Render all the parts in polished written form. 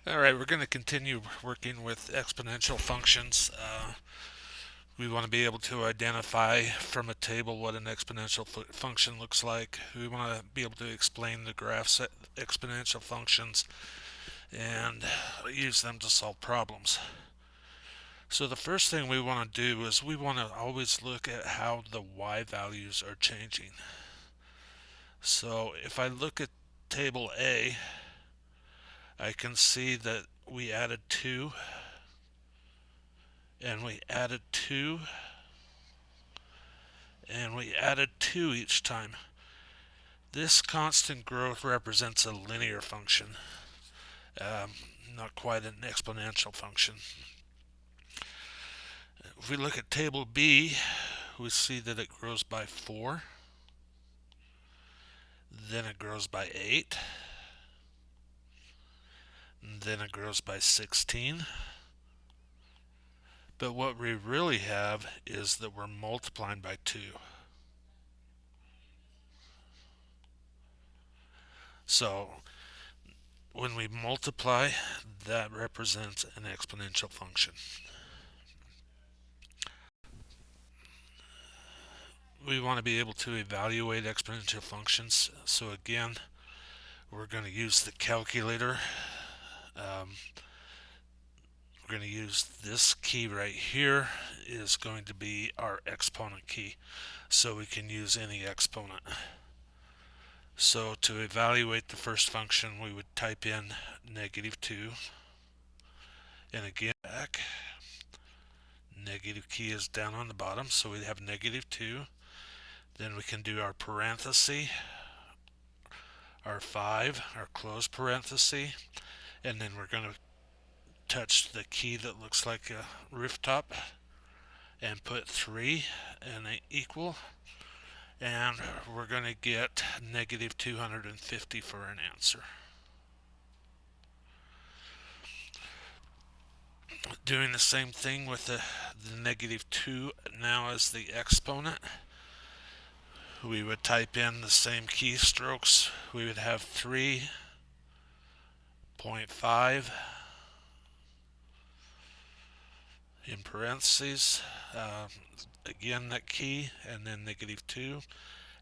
All right, we're going to continue working with exponential functions. We want to be able to identify from a table what an exponential function looks like. We want to be able to explain the graphs of exponential functions and use them to solve problems. So the first thing we want to do is we want to always look at how the y values are changing. So if I look at table A, I can see that we added 2 and we added 2 and we added 2 each time. This constant growth represents a linear function, not quite an exponential function. If we look at table B, we see that it grows by 4, then it grows by 8, and then it grows by 16. But what we really have is that we're multiplying by 2. So when we multiply, that represents an exponential function. We want to be able to evaluate exponential functions. So again, we're going to use the calculator. We're going to use this key right here is going to be our exponent key. So we can use any exponent. So to evaluate the first function, we would type in -2. And again, back. Negative key is down on the bottom, so we have -2. Then we can do our parenthesis, our 5, our close parenthesis, and then we're going to touch the key that looks like a rooftop and put 3 and an equal, and we're going to get -250 for an answer. Doing the same thing with the -2 now as the exponent. We would type in the same keystrokes. We would have 3.5 in parentheses, again that key, and then -2,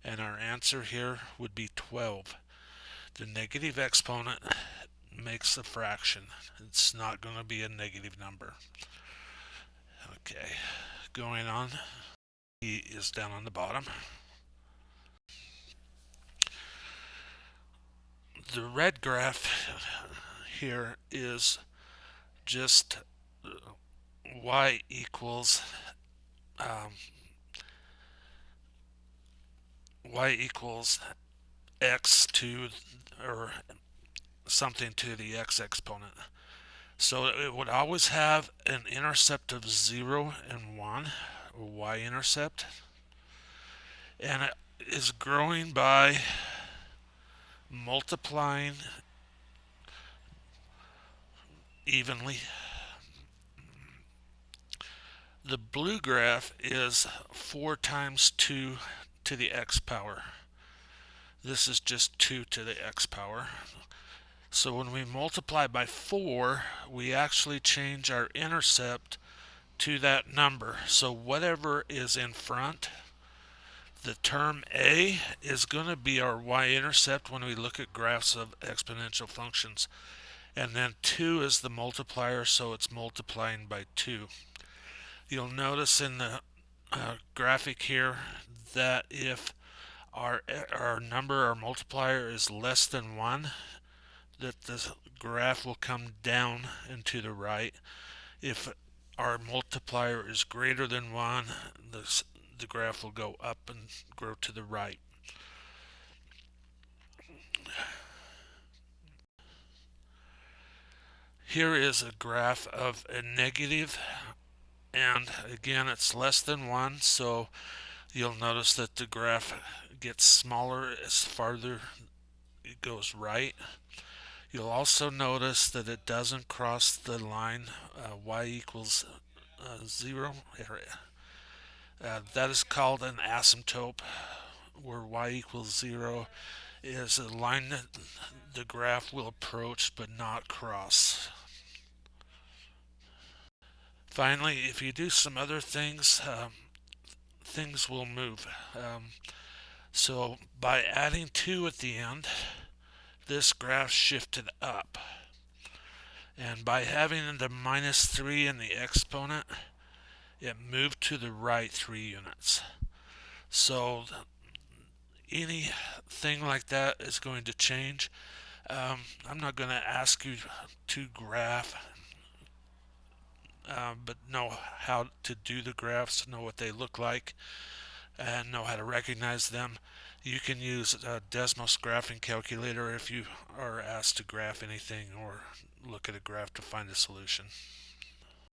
and our answer here would be 12. The negative exponent makes a fraction. It's not going to be a negative number. Okay, going on, key is down on the bottom. The red graph here is just y equals x to, or something to the x exponent. So it would always have an intercept of 0 and 1, or y-intercept, and it is growing by multiplying evenly. The blue graph is 4 times 2 to the x power. This is just 2 to the x power. So when we multiply by 4, we actually change our intercept to that number. So whatever is in front, the term a is going to be our y-intercept when we look at graphs of exponential functions. And then 2 is the multiplier, so it's multiplying by 2. You'll notice in the graphic here that if our number, our multiplier, is less than 1, that the graph will come down and to the right. If our multiplier is greater than 1, the graph will go up and grow to the right. Here is a graph of a negative, and again it's less than 1, so you'll notice that the graph gets smaller as farther it goes right. You'll also notice that it doesn't cross the line y equals 0. That is called an asymptote, where y equals 0 is a line that the graph will approach but not cross. Finally, if you do some other things, things will move. So by adding 2 at the end, this graph shifted up. And by having the minus 3 in the exponent, it moved to the right 3 units. So anything like that is going to change. I'm not going to ask you to graph, but know how to do the graphs, know what they look like, and know how to recognize them. You can use a Desmos graphing calculator if you are asked to graph anything or look at a graph to find a solution.